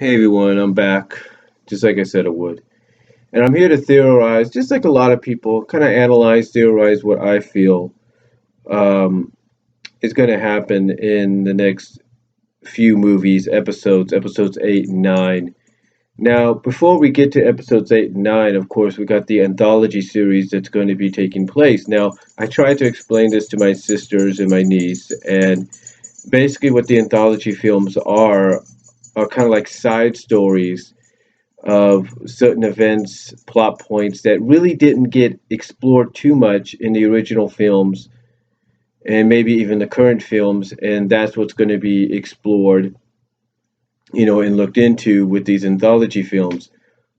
Hey everyone, I'm back, just like I said I would. And I'm here to theorize, just like a lot of people, kind of analyze, theorize what I feel um, is going to happen in the next few movies, episodes 8 and 9. Now, before we get to episodes 8 and 9, of course, we got the anthology series that's going to be taking place. Now, I tried to explain this to my sisters and my niece, and basically what the anthology films are kind of like side stories of certain events, plot points that really didn't get explored too much in the original films and maybe even the current films, and that's what's going to be explored, and looked into with these anthology films.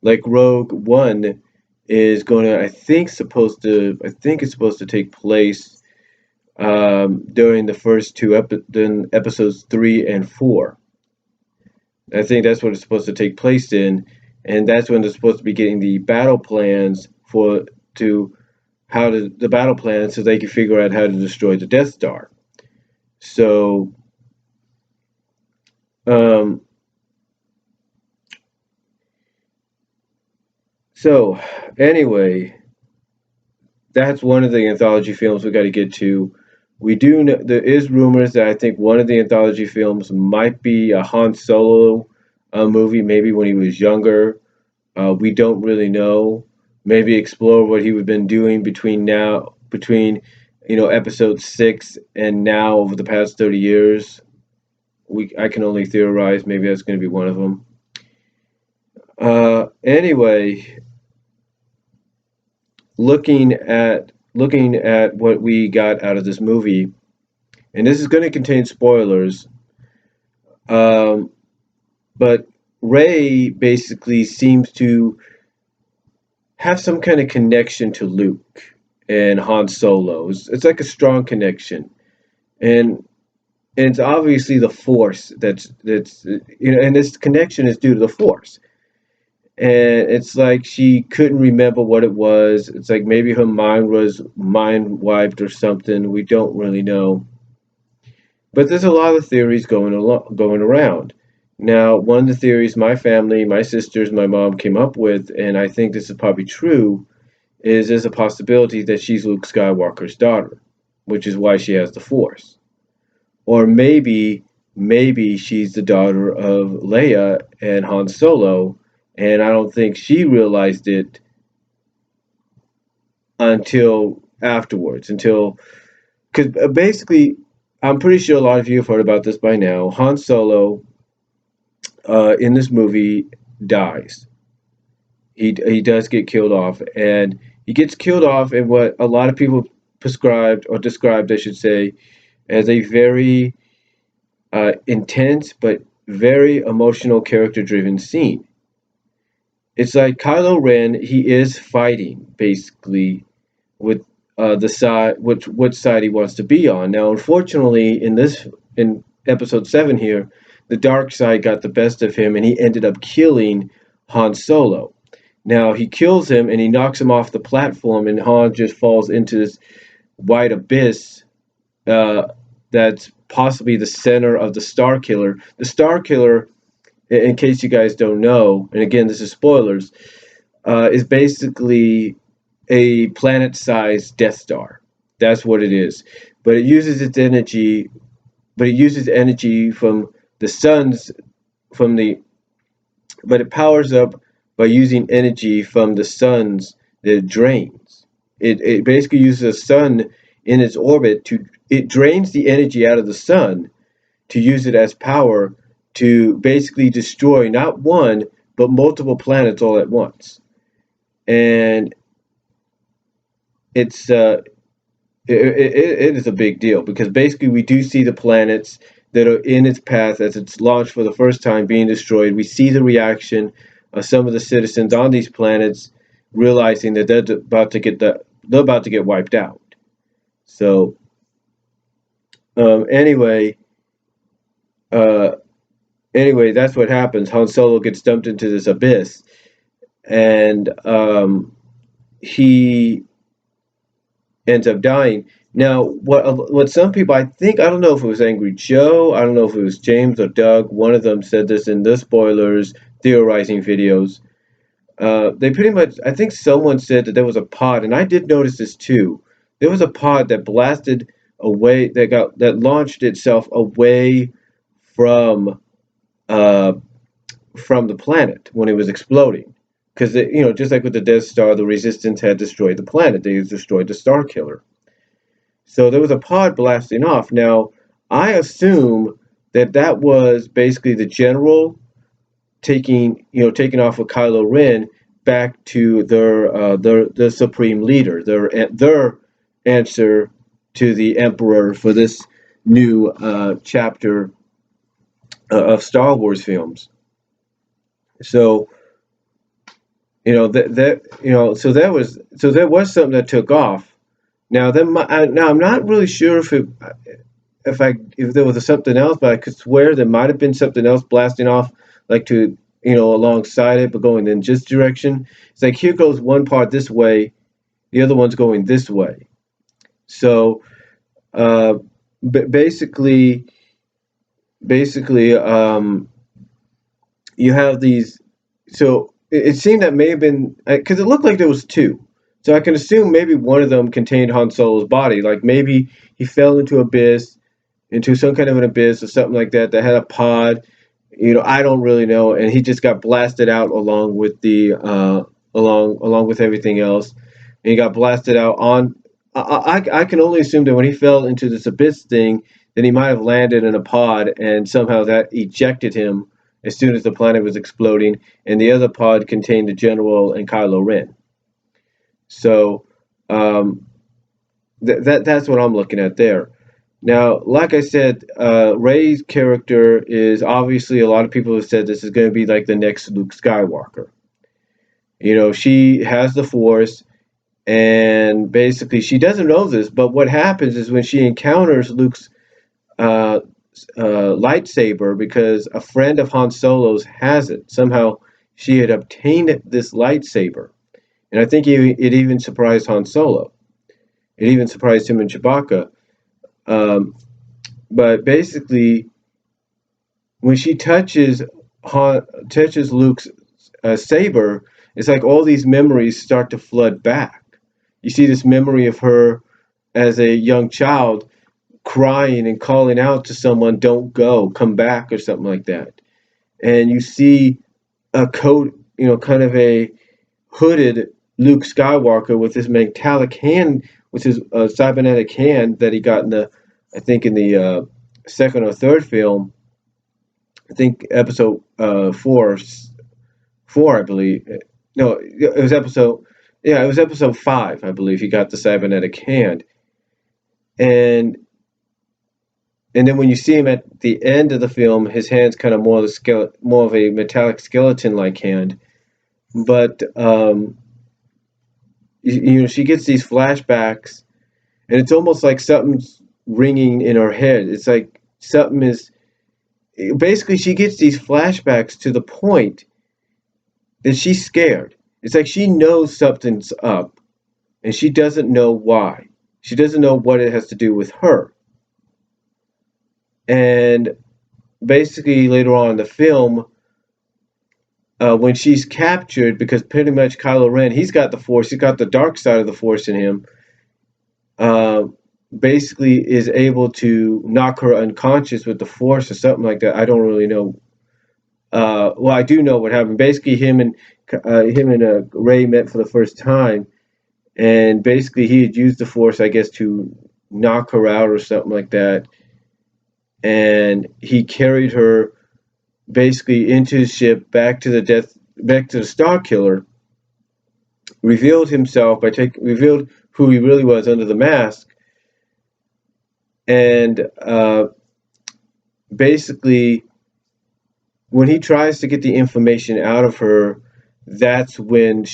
Like Rogue One is going to, I think it's supposed to take place during the first then episodes 3 and 4. I think that's what it's supposed to take place in, and that's when they're supposed to be getting the battle plans for to how to the battle plans so they can figure out how to destroy the Death Star. So, um, so anyway, that's one of the anthology films we got to get to. We do know there is rumors that I think one of the anthology films might be a Han Solo movie, maybe when he was younger. We don't really know. Maybe explore what he would been doing between episode 6 and now over the past 30 years. I can only theorize. Maybe that's going to be one of them. Anyway, looking at what we got out of this movie, and this is going to contain spoilers. Um, but Ray basically seems to have some kind of connection to Luke and Han Solo. It's like a strong connection, and and it's obviously the Force and this connection is due to the Force. And it's like she couldn't remember what it was. It's like maybe her mind was mind wiped or something. We don't really know. But there's a lot of theories going around. Now, one of the theories my family, my sisters, my mom came up with, and I think this is probably true, is there's a possibility that she's Luke Skywalker's daughter, which is why she has the Force. Or maybe she's the daughter of Leia and Han Solo, and I don't think she realized it until afterwards, until because basically, I'm pretty sure a lot of you have heard about this by now. Han Solo in this movie dies. He does get killed off, and he gets killed off in what a lot of people prescribed or described, I should say, as a very intense but very emotional character-driven scene. It's like Kylo Ren, he is fighting basically with the side which side he wants to be on. Now, unfortunately, in episode 7 here, the dark side got the best of him, and he ended up killing Han Solo. Now he kills him and he knocks him off the platform, and Han just falls into this white abyss uh, that's possibly the center of the Star Killer. The Star Killer, in case you guys don't know, and again, this is spoilers, is basically a planet-sized Death Star. That's what it is. But it uses its energy, but it uses energy from the sun's, from the, but it powers up by using energy from the sun's that it drains. It basically uses the sun in its orbit it drains the energy out of the sun to use it as power to basically destroy not one but multiple planets all at once. And it's it is a big deal because basically we do see the planets that are in its path as it's launched for the first time being destroyed. We see the reaction of some of the citizens on these planets realizing that they're about to get wiped out. So anyway, uh, anyway, that's what happens. Han Solo gets dumped into this abyss, and he ends up dying. Now, what some people, I think, I don't know if it was Angry Joe, I don't know if it was James or Doug, one of them said this in the spoilers theorizing videos. They pretty much, I think someone said that there was a pod, and I did notice this too. There was a pod that blasted away, that launched itself away from uh, from the planet when it was exploding. Because, just like with the Death Star, the Resistance had destroyed the planet. They destroyed the Star Killer. So there was a pod blasting off. Now, I assume that that was basically the general taking off with Kylo Ren back to their supreme leader, their answer to the Emperor for this new chapter of Star Wars films. So there was something that took off. Now now I'm not really sure if there was something else, but I could swear there might have been something else blasting off, like to alongside it, but going in just direction. It's like here goes one part this way, the other one's going this way. So uh, basically, you have these. So it seemed that may have been because it looked like there was two. So I can assume maybe one of them contained Han Solo's body. Like maybe he fell into some kind of an abyss or something like that that had a pod. I don't really know, and he just got blasted out along with the along with everything else. And he got blasted out on. I can only assume that when he fell into this abyss thing, then he might have landed in a pod, and somehow that ejected him as soon as the planet was exploding, and the other pod contained the general and Kylo Ren. So um, that's what I'm looking at there. Now, like I said, Rey's character is obviously a lot of people have said this is going to be like the next Luke Skywalker. She has the Force, and basically she doesn't know this, but what happens is when she encounters Luke's uh, lightsaber, because a friend of Han Solo's has it. Somehow she had obtained this lightsaber, and I think it even surprised Han Solo. It even surprised him and Chewbacca. Um, but basically, when she touches Luke's saber, it's like all these memories start to flood back. You see this memory of her as a young child crying and calling out to someone, "Don't go, come back," or something like that. And you see a coat, kind of a hooded Luke Skywalker with his metallic hand, with his cybernetic hand that he got I think in the second or third film. I think episode four, I believe. No, it was yeah, it was episode five, I believe. He got the cybernetic hand, and then when you see him at the end of the film, his hand's kind of more of a metallic skeleton-like hand. But she gets these flashbacks, and it's almost like something's ringing in her head. It's like something is basically she gets these flashbacks to the point that she's scared. It's like she knows something's up, and she doesn't know why. She doesn't know what it has to do with her. And basically, later on in the film, when she's captured, because pretty much Kylo Ren, he's got the Force, he's got the dark side of the Force in him, uh, basically is able to knock her unconscious with the Force or something like that. I don't really know. Well, I do know what happened. Basically, him and Rey met for the first time, and basically he had used the Force, I guess, to knock her out or something like that. And he carried her basically into his ship back to the Star Killer, revealed himself revealed who he really was under the mask, and basically when he tries to get the information out of her, that's when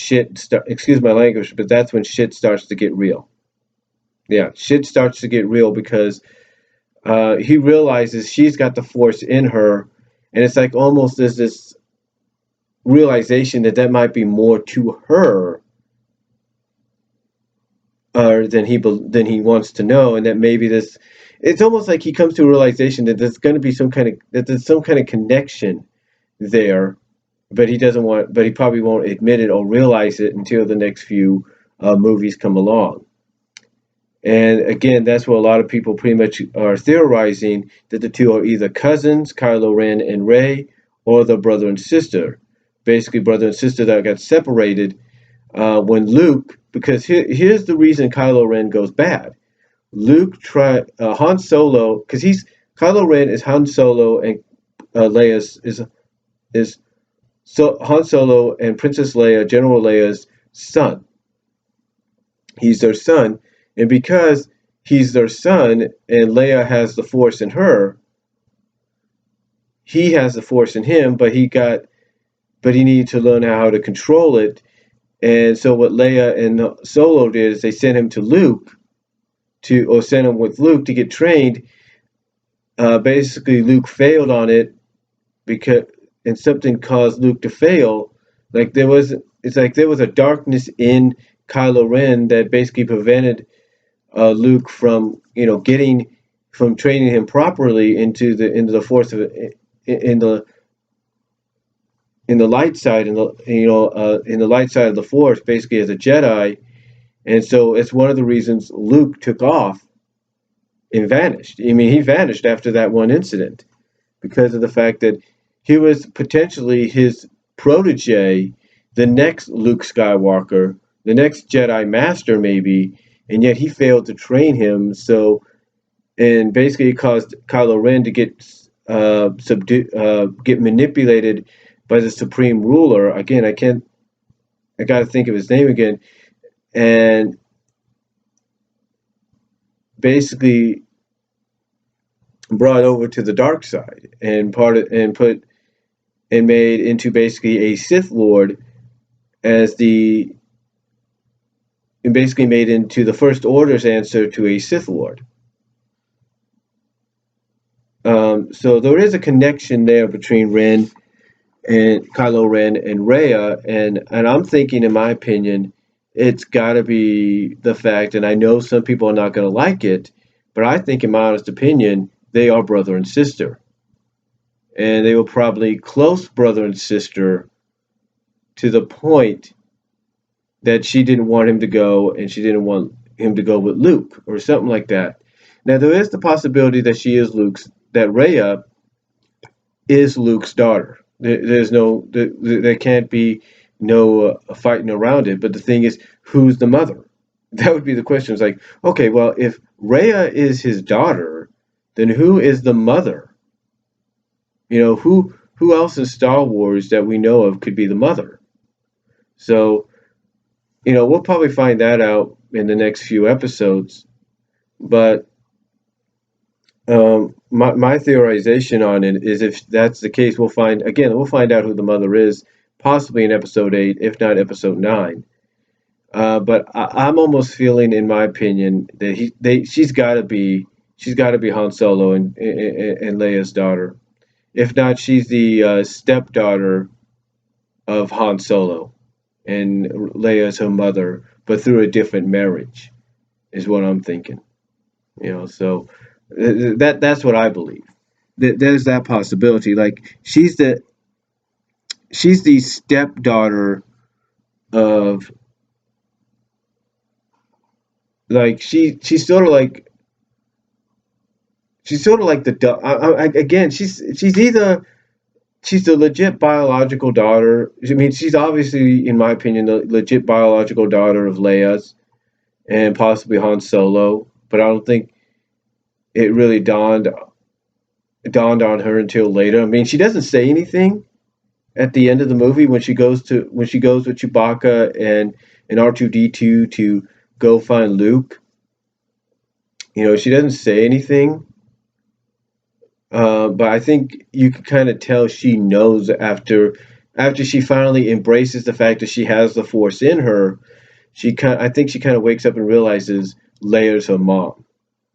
excuse my language, but that's when shit starts to get real. Yeah, shit starts to get real because he realizes she's got the Force in her, and it's like almost there's this realization that might be more to her or than he wants to know, and that maybe this, it's almost like he comes to a realization that there's going to be some kind of connection there, but he doesn't want, but he probably won't admit it or realize it until the next few movies come along. And again, that's where a lot of people pretty much are theorizing that the two are either cousins, Kylo Ren and Rey, or the brother and sister. Basically, brother and sister that got separated when Luke, because here's the reason Kylo Ren goes bad. Han Solo, because he's Kylo Ren is Han Solo and Leia's is so Han Solo and Princess Leia, General Leia's son. He's their son, and because he's their son and Leia has the Force in her, he has the Force in him, but he needed to learn how to control it. And so what Leia and Solo did is they sent him to Luke or sent him with Luke to get trained. Basically, Luke failed on it because and something caused Luke to fail. It's like there was a darkness in Kylo Ren that basically prevented Luke from getting from training him properly into the force of in the in the light side in the light side of the force, basically as a Jedi. And so it's one of the reasons Luke took off and vanished. I mean, he vanished after that one incident because of the fact that he was potentially his protege, the next Luke Skywalker, the next Jedi Master, maybe, and yet he failed to train him. So, and basically, it caused Kylo Ren to get manipulated by the Supreme Ruler. Again, I got to think of his name again, and basically brought over to the dark side and made into basically a Sith Lord as the and basically made into the First Order's answer to a Sith Lord. So there is a connection there between Kylo Ren and Rhea, and I'm thinking, in my opinion, it's got to be the fact, and I know some people are not going to like it, but I think, in my honest opinion, they are brother and sister, and they were probably close brother and sister to the point that she didn't want him to go, and she didn't want him to go with Luke or something like that. Now there is the possibility that Rhea is Luke's daughter. There can't be no fighting around it. But the thing is, who's the mother? That would be the question. It's like, okay, well, if Rhea is his daughter, then who is the mother? Who else in Star Wars that we know of could be the mother? So, we'll probably find that out in the next few episodes. But my theorization on it is, if that's the case, we'll find out who the mother is, possibly in episode 8, if not episode 9. But I'm almost feeling, in my opinion, that she's got to be Han Solo and Leia's daughter. If not, she's the stepdaughter of Han Solo, and Leia's her mother, but through a different marriage, is what I'm thinking. So that's what I believe. There's that possibility. Like she's the stepdaughter of, like she's sort of like again, she's the legit biological daughter. I mean, she's obviously, in my opinion, the legit biological daughter of Leia's and possibly Han Solo, but I don't think it really dawned on her until later. I mean, she doesn't say anything at the end of the movie when she goes with Chewbacca and R2-D2 to go find Luke. She doesn't say anything. But I think you can kind of tell she knows after she finally embraces the fact that she has the Force in her. I think she kind of wakes up and realizes Leia's her mom,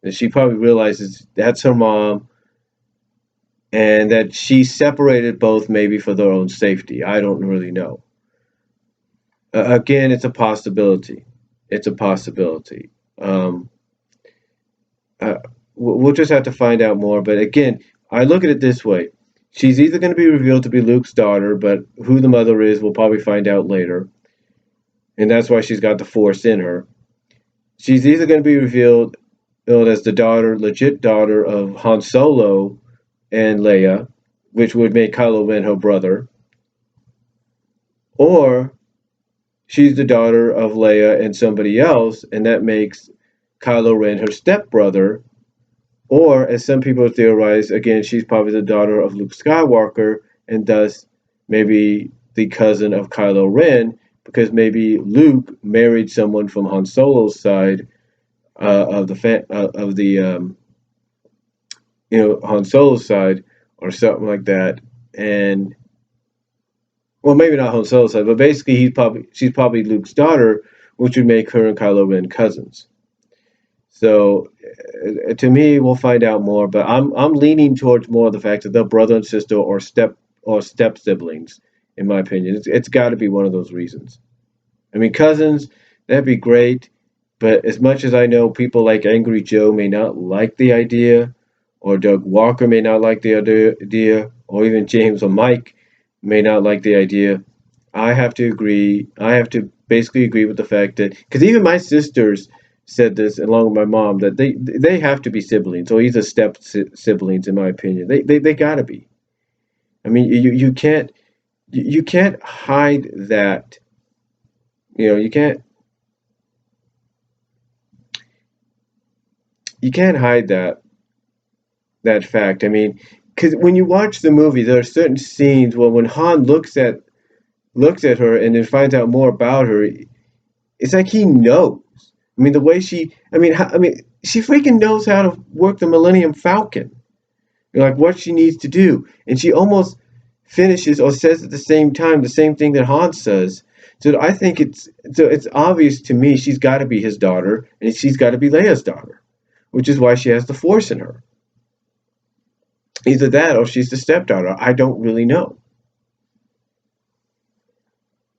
and she probably realizes that's her mom, and that she separated both maybe for their own safety. I don't really know. Again, it's a possibility. It's a possibility. Um, uh, we'll just have to find out more. But again, I look at it this way: she's either going to be revealed to be Luke's daughter, but who the mother is, we'll probably find out later, and that's why she's got the Force in her. She's either going to be revealed as the daughter, legit daughter of Han Solo and Leia, which would make Kylo Ren her brother, or she's the daughter of Leia and somebody else, and that makes Kylo Ren her stepbrother. Or, as some people theorize, again, she's probably the daughter of Luke Skywalker, and thus maybe the cousin of Kylo Ren, because maybe Luke married someone from Han Solo's side of the Han Solo's side, or something like that, and well, maybe not Han Solo's side, but basically she's probably Luke's daughter, which would make her and Kylo Ren cousins. So, to me, we'll find out more, but I'm leaning towards more of the fact that they're brother and sister or step siblings. In my opinion, it's got to be one of those reasons. I mean, cousins, that'd be great, but as much as I know, people like Angry Joe may not like the idea, or Doug Walker may not like the idea, or even James or Mike may not like the idea. I have to agree. I have to basically agree with the fact that because even my sisters said this, along with my mom, that they have to be siblings or either step siblings. In my opinion, they gotta be. I mean, you can't hide that. You can't hide that fact. I mean, because when you watch the movie, there are certain scenes where when Han looks at her and then finds out more about her, it's like he knows. I mean, the way she freaking knows how to work the Millennium Falcon, like what she needs to do, and she almost finishes or says at the same time the same thing that Han says. So I think it's obvious to me she's got to be his daughter, and she's got to be Leia's daughter, which is why she has the Force in her. Either that or she's the stepdaughter. I don't really know.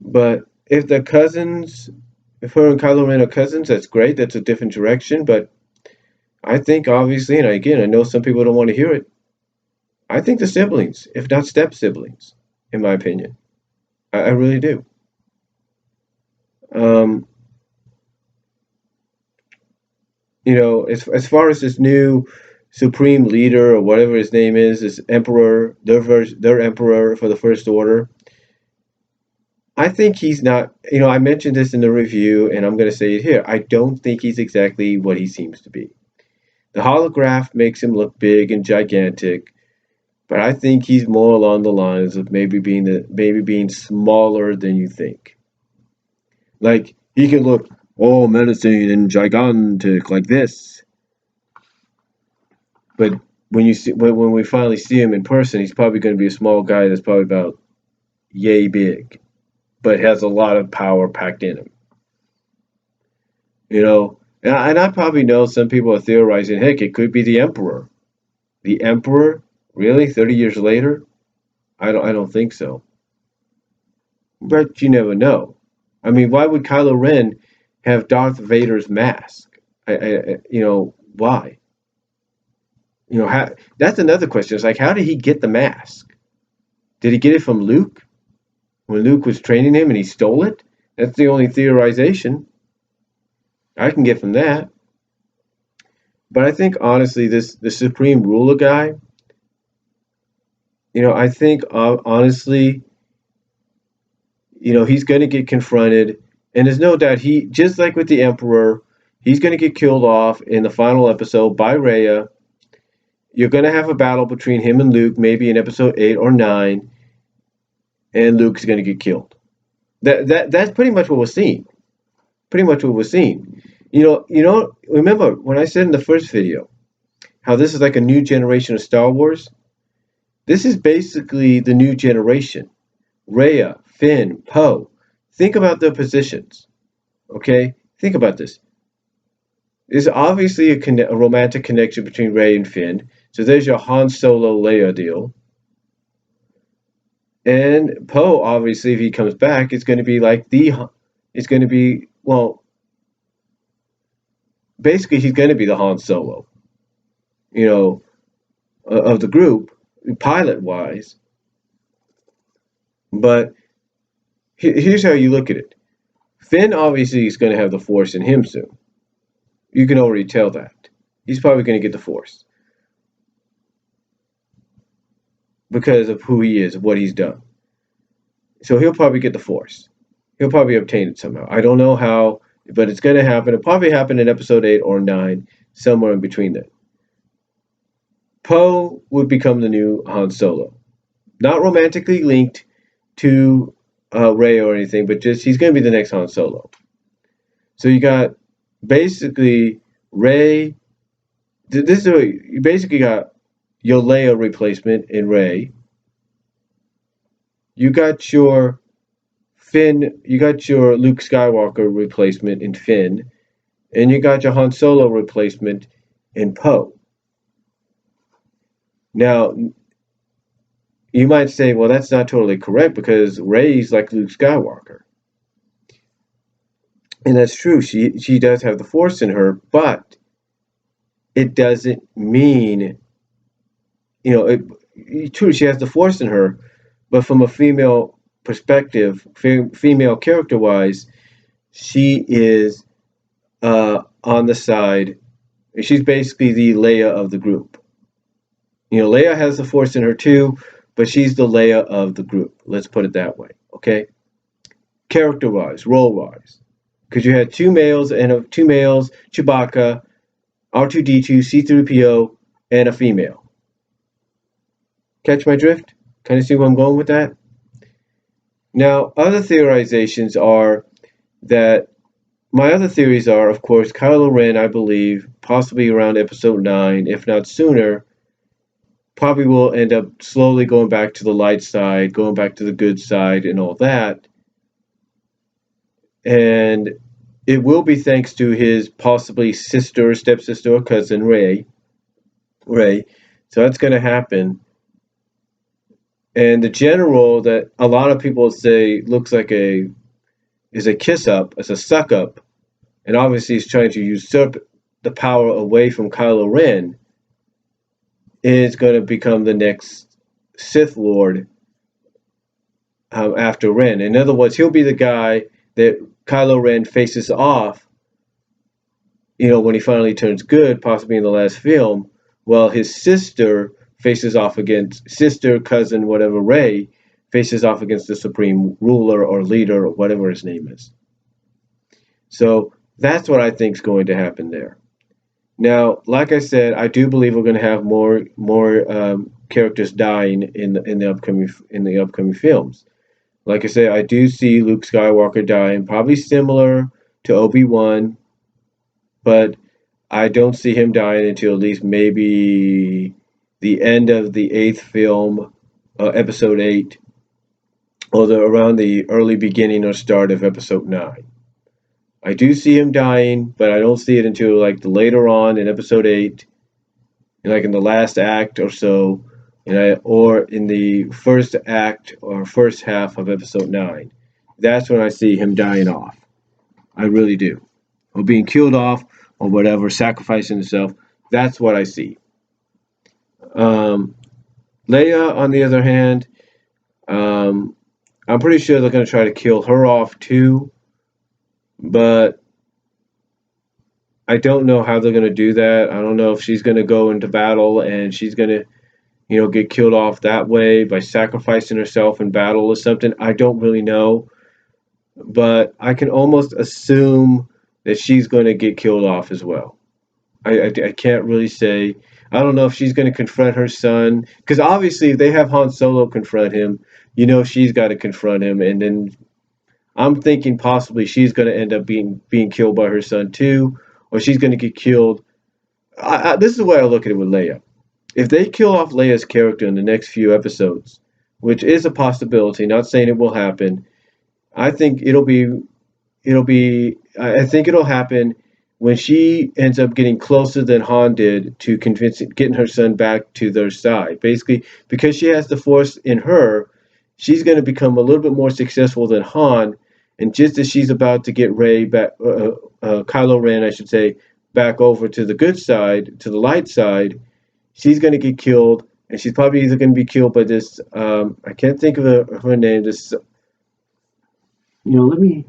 But if her and Kylo Ren are cousins, that's great. That's a different direction. But I think obviously, and again, I know some people don't want to hear it. I think the siblings, if not step siblings, in my opinion. I really do. Um, as far as this new supreme leader or whatever his name is, this emperor, their emperor for the First Order, I think he's not. I mentioned this in the review, and I'm going to say it here. I don't think he's exactly what he seems to be. The holograph makes him look big and gigantic, but I think he's more along the lines of maybe being smaller than you think. Like he can look all menacing and gigantic like this, but when we finally see him in person, he's probably going to be a small guy that's probably about yay big, but has a lot of power packed in him. And I probably know some people are theorizing, heck, it could be the Emperor. The Emperor, really? 30 years later? I don't think so. But you never know. I mean, why would Kylo Ren have Darth Vader's mask? Why? That's another question. It's like, how did he get the mask? Did he get it from Luke when Luke was training him and he stole it? That's the only theorization I can get from that. But I think honestly, the Supreme Ruler guy, I think honestly, he's going to get confronted, and there's no doubt he, just like with the Emperor, he's going to get killed off in the final episode by Rhea. You're going to have a battle between him and Luke, maybe in episode 8 or 9, and Luke's going to get killed. That's pretty much what we're seeing. Pretty much what we're seeing. Remember when I said in the first video how this is like a new generation of Star Wars? This is basically the new generation. Rhea, Finn, Poe. Think about their positions. Okay? Think about this. There's obviously a romantic connection between Rey and Finn. So there's your Han Solo Leia deal. And Poe, obviously, if he comes back, it's going to be like it's going to be, well, basically he's going to be the Han Solo, you know, of the group, pilot wise. But here's how you look at it. Finn obviously is going to have the Force in him soon. You can already tell that. He's probably going to get the Force because of who he is, of what he's done. So he'll probably get the Force. He'll probably obtain it somehow. I don't know how, but it's going to happen. It'll probably happen in episode 8 or 9, somewhere in between that. Poe would become the new Han Solo. Not romantically linked to Rey or anything, but just he's going to be the next Han Solo. So you got basically Rey. You basically got your Leia replacement in Rey. You got your Finn. You got your Luke Skywalker replacement in Finn, and you got your Han Solo replacement in Poe. Now, you might say, well, that's not totally correct because Rey's like Luke Skywalker. And that's true. She does have the Force in her, but it doesn't mean, true, she has the Force in her, but from a female perspective, female character-wise, she is on the side. She's basically the Leia of the group. Leia has the Force in her too, but she's the Leia of the group. Let's put it that way, okay? Character-wise, role-wise, because you had two males, Chewbacca, R2-D2, C-3PO, and a female. Catch my drift? Kind of see where I'm going with that? Now, other theorizations are that my other theories are, of course, Kylo Ren, I believe, possibly around episode 9, if not sooner, probably will end up slowly going back to the light side, going back to the good side and all that. And it will be thanks to his possibly sister, stepsister, or cousin, Rey. So that's going to happen. And the general that a lot of people say looks like is a kiss up, as a suck up, and obviously he's trying to usurp the power away from Kylo Ren, is going to become the next Sith Lord after Ren. In other words, he'll be the guy that Kylo Ren faces off, when he finally turns good, possibly in the last film, while his sister faces off against, cousin, whatever, Rey, faces off against the supreme ruler or leader or whatever his name is. So that's what I think is going to happen there. Now, like I said, I do believe we're going to have more characters dying in the upcoming films. Like I said, I do see Luke Skywalker dying, probably similar to Obi-Wan, but I don't see him dying until at least maybe the end of the 8th film, episode 8, or around the early beginning or start of episode 9. I do see him dying, but I don't see it until like later on in episode 8, like in the last act or so, or in the first act or first half of episode 9. That's when I see him dying off. I really do. Or being killed off or whatever, sacrificing himself. That's what I see. Leia, on the other hand, I'm pretty sure they're going to try to kill her off too. But I don't know how they're going to do that. I don't know if she's going to go into battle and she's going to, get killed off that way by sacrificing herself in battle or something. I don't really know. But I can almost assume that she's going to get killed off as well. I can't really say. I don't know if she's going to confront her son. Because obviously if they have Han Solo confront him, she's got to confront him. And then I'm thinking possibly she's going to end up being killed by her son too, or she's going to get killed. This is the way I look at it with Leia. If they kill off Leia's character in the next few episodes, which is a possibility, not saying it will happen, I think it'll happen when she ends up getting closer than Han did to getting her son back to their side. Basically, because she has the Force in her, she's going to become a little bit more successful than Han. And just as she's about to get Kylo Ren, I should say, back over to the good side, to the light side, she's going to get killed, and she's probably either going to be killed by this. I can't think of her name. This, let me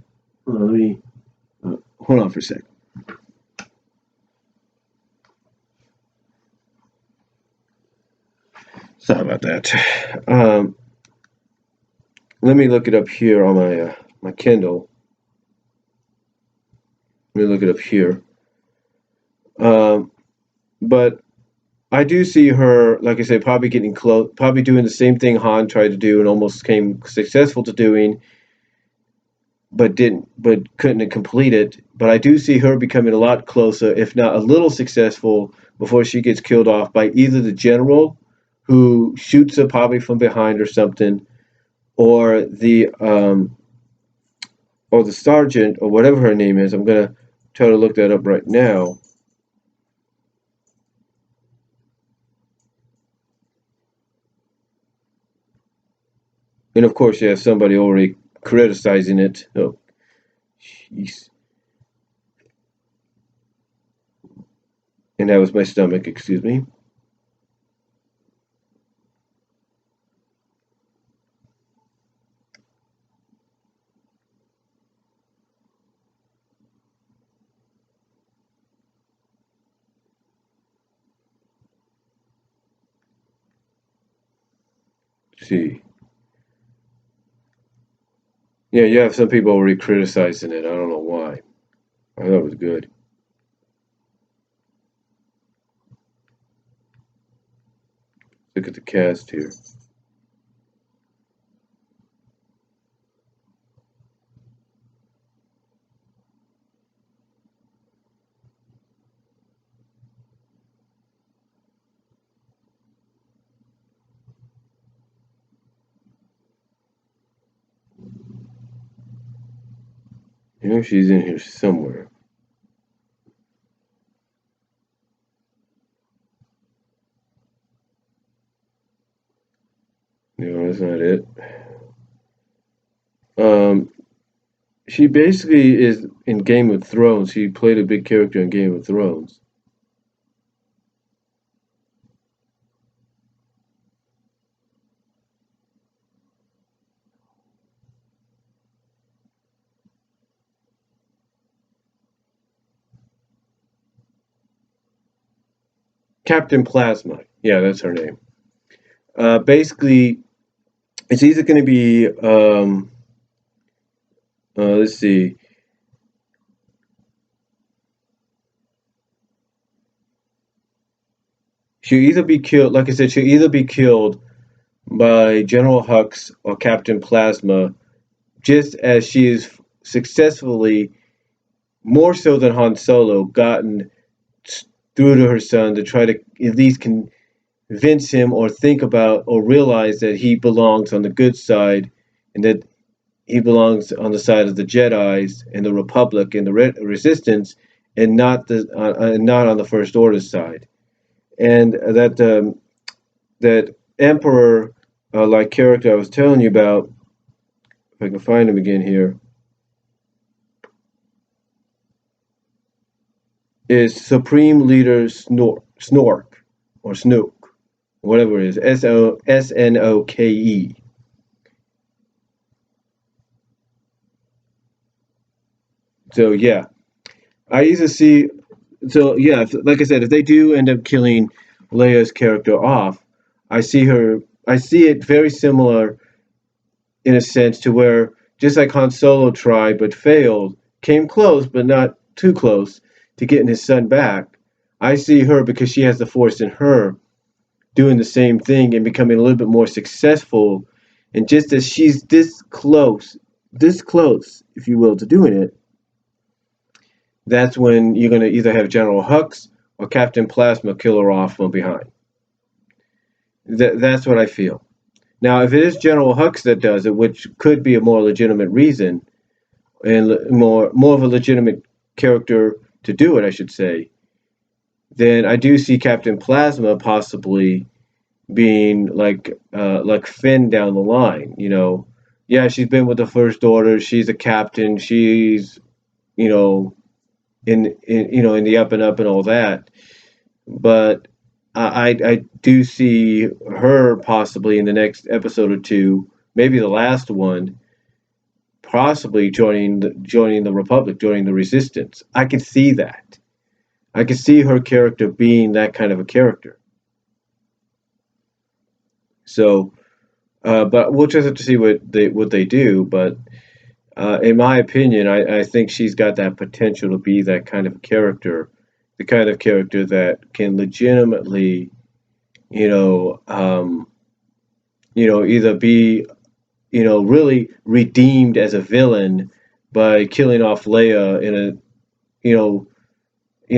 hold on for a sec. Sorry about that. Let me look it up here on my Kindle. Let me look it up here. But I do see her, like I said, probably getting close, probably doing the same thing Han tried to do and almost came successful to doing, but couldn't complete it. But I do see her becoming a lot closer, if not a little successful, before she gets killed off by either the general, who shoots her probably from behind or something, or the sergeant or whatever her name is. I'm gonna try to look that up right now. And of course, you have somebody already criticizing it. Oh, jeez. And that was my stomach, excuse me. Let's see. Yeah, you have some people already criticizing it. I don't know why. I thought it was good. Look at the cast here. She's in here somewhere. No, that's not it. Um, she basically is in Game of Thrones. She played a big character in Game of Thrones. Captain Plasma. Yeah, that's her name. Basically, it's either going to be, let's see, she'll either be killed, like I said, she'll either be killed by General Hux or Captain Plasma, just as she is successfully, more so than Han Solo, gotten through to her son to try to at least convince him or think about or realize that he belongs on the good side, and that he belongs on the side of the Jedi's and the Republic and the Resistance, and not on the First Order side. And that Emperor like character I was telling you about, if I can find him again here, is Supreme Leader Snork or Snook, whatever it is, Snoke. So yeah, I either see. So yeah, like I said, if they do end up killing Leia's character off, I see her. I see it very similar in a sense to where, just like Han Solo tried but failed, came close but not too close to getting his son back. I see her, because she has the Force in her, doing the same thing and becoming a little bit more successful. And just as she's this close, if you will, to doing it, that's when you're going to either have General Hux or Captain Plasma kill her off from behind. That's what I feel. Now, if it is General Hux that does it, which could be a more legitimate reason and more of a legitimate character to do it, I should say, then I do see Captain Plasma possibly being like Finn down the line. Yeah, she's been with the First Order. She's a captain. She's, you know, in the up and up and all that. But I do see her possibly in the next episode or two, maybe the last one, possibly joining the Republic, joining the Resistance. I can see that. I can see her character being that kind of a character. So, but we'll just have to see what they do. But in my opinion, I think she's got that potential to be that kind of character, the kind of character that can legitimately, you know, um, either be, really redeemed as a villain by killing off Leia in a, you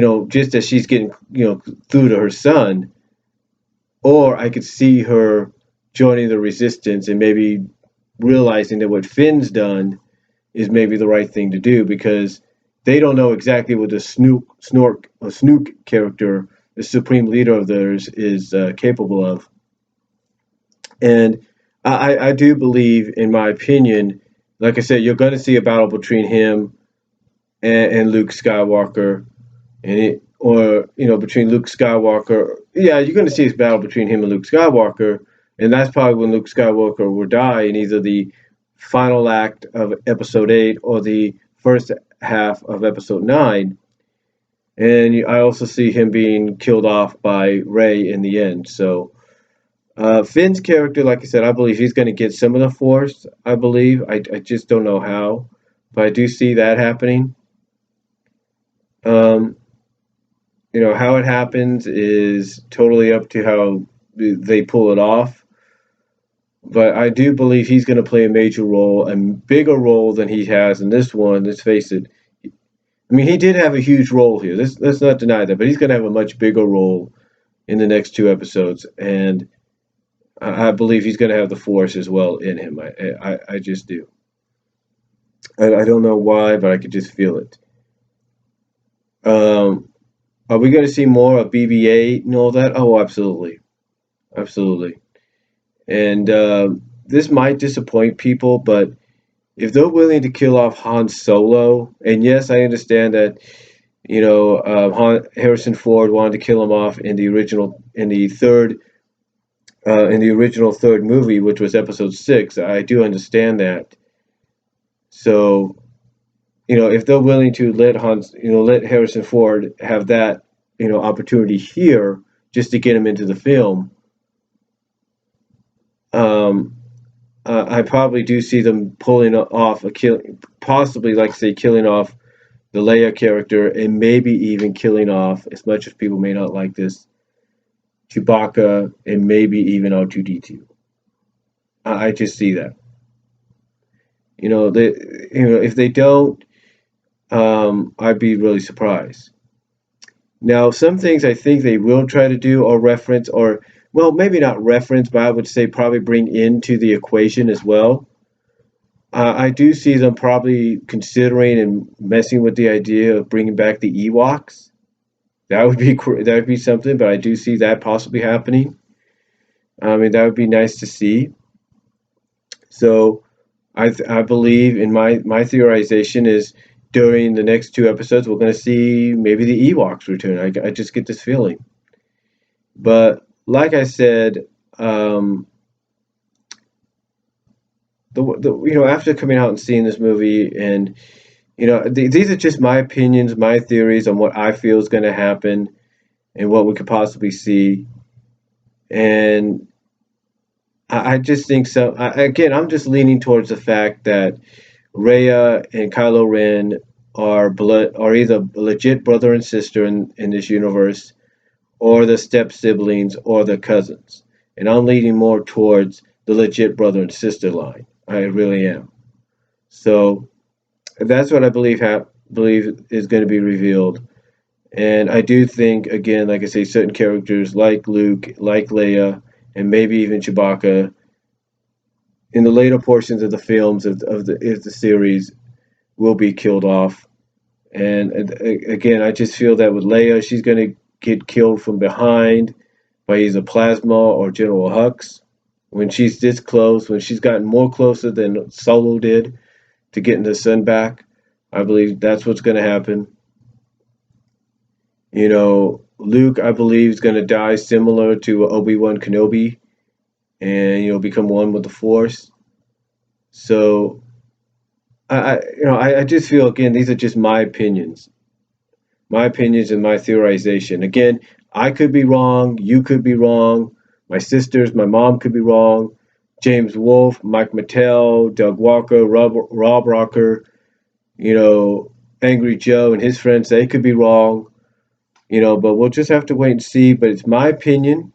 know, just as she's getting, through to her son, or I could see her joining the Resistance and maybe realizing that what Finn's done is maybe the right thing to do because they don't know exactly what the Snook character, the supreme leader of theirs, is capable of. And I do believe, in my opinion, like I said, you're going to see a battle between him and Luke Skywalker, or between Luke Skywalker. Yeah, you're going to see a battle between him and Luke Skywalker, and that's probably when Luke Skywalker will die in either the final act of Episode VIII or the first half of Episode IX. And I also see him being killed off by Rey in the end. So Finn's character, like I said, I believe he's going to get some of the Force. I believe. I just don't know how, but I do see that happening. Um, how it happens is totally up to how they pull it off. But I do believe he's going to play a major role, a bigger role than he has in this one. Let's face it. I mean, he did have a huge role here. Let's not deny that. But he's going to have a much bigger role in the next two episodes, and I believe he's going to have the Force as well in him. I just do. I don't know why, but I could just feel it. Um, are we going to see more of BB-8 and all that? Oh, absolutely, absolutely. And this might disappoint people, but if they're willing to kill off Han Solo, and yes, I understand that Harrison Ford wanted to kill him off in the original third movie, which was Episode VI. I do understand that. So, if they're willing to let Harrison Ford have that, opportunity here just to get him into the film, um, I probably do see them pulling off possibly, like say, killing off the Leia character, and maybe even killing off, as much as people may not like this, Chewbacca, and maybe even R2D2. I just see that. If they don't, I'd be really surprised. Now, some things I think they will try to do or reference, or well, maybe not reference, but I would say probably bring into the equation as well. I do see them probably considering and messing with the idea of bringing back the Ewoks. That would be something, but I do see that possibly happening. I mean, that would be nice to see. So, I believe in my theorization is during the next two episodes we're going to see maybe the Ewoks return. I just get this feeling. But like I said, after coming out and seeing this movie, and these are just my opinions, my theories on what I feel is going to happen and what we could possibly see. And I just think so. Again, I'm just leaning towards the fact that Rhea and Kylo Ren are either legit brother and sister in this universe, or the step siblings, or the cousins. And I'm leaning more towards the legit brother and sister line. I really am. So that's what I believe is going to be revealed. And I do think, again, like I say, certain characters like Luke, like Leia, and maybe even Chewbacca, in the later portions of the films of the series, will be killed off. And again, I just feel that with Leia, she's going to get killed from behind by either Plasma or General Hux. When she's this close, when she's gotten more closer than Solo did to getting the sun back, I believe that's what's going to happen. Luke, I believe, is going to die similar to Obi-Wan Kenobi, and become one with the Force. So I just feel, again, these are just my opinions and my theorization. Again, I could be wrong, you could be wrong, my sisters, my mom could be wrong, James Wolfe, Mike Mattel, Doug Walker, Rob Rocker, you know, Angry Joe and his friends, they could be wrong, but we'll just have to wait and see. But it's my opinion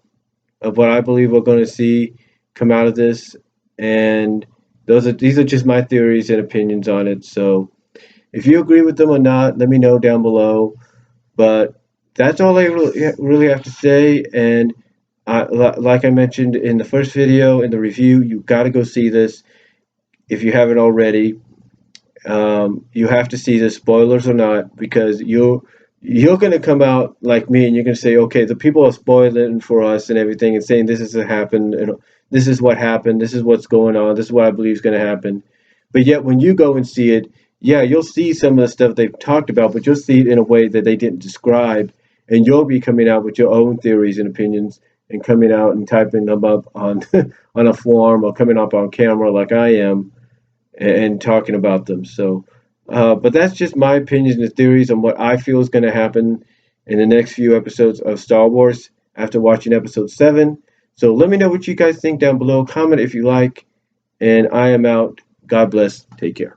of what I believe we're going to see come out of this, and these are just my theories and opinions on it. So if you agree with them or not, let me know down below. But that's all I really have to say. And like I mentioned in the first video, in the review, you got to go see this if you haven't already. You have to see this, spoilers or not, because you're going to come out like me, and you're going to say, okay, the people are spoiling for us and everything, and saying this is what happened, and this is what happened, this is what's going on, this is what I believe is going to happen. But yet, when you go and see it, yeah, you'll see some of the stuff they've talked about, but you'll see it in a way that they didn't describe, and you'll be coming out with your own theories and opinions, and coming out and typing them up on on a form, or coming up on camera like I am, and talking about them. So, but that's just my opinions and theories on what I feel is going to happen in the next few episodes of Star Wars after watching episode 7. So let me know what you guys think down below. Comment if you like. And I am out. God bless. Take care.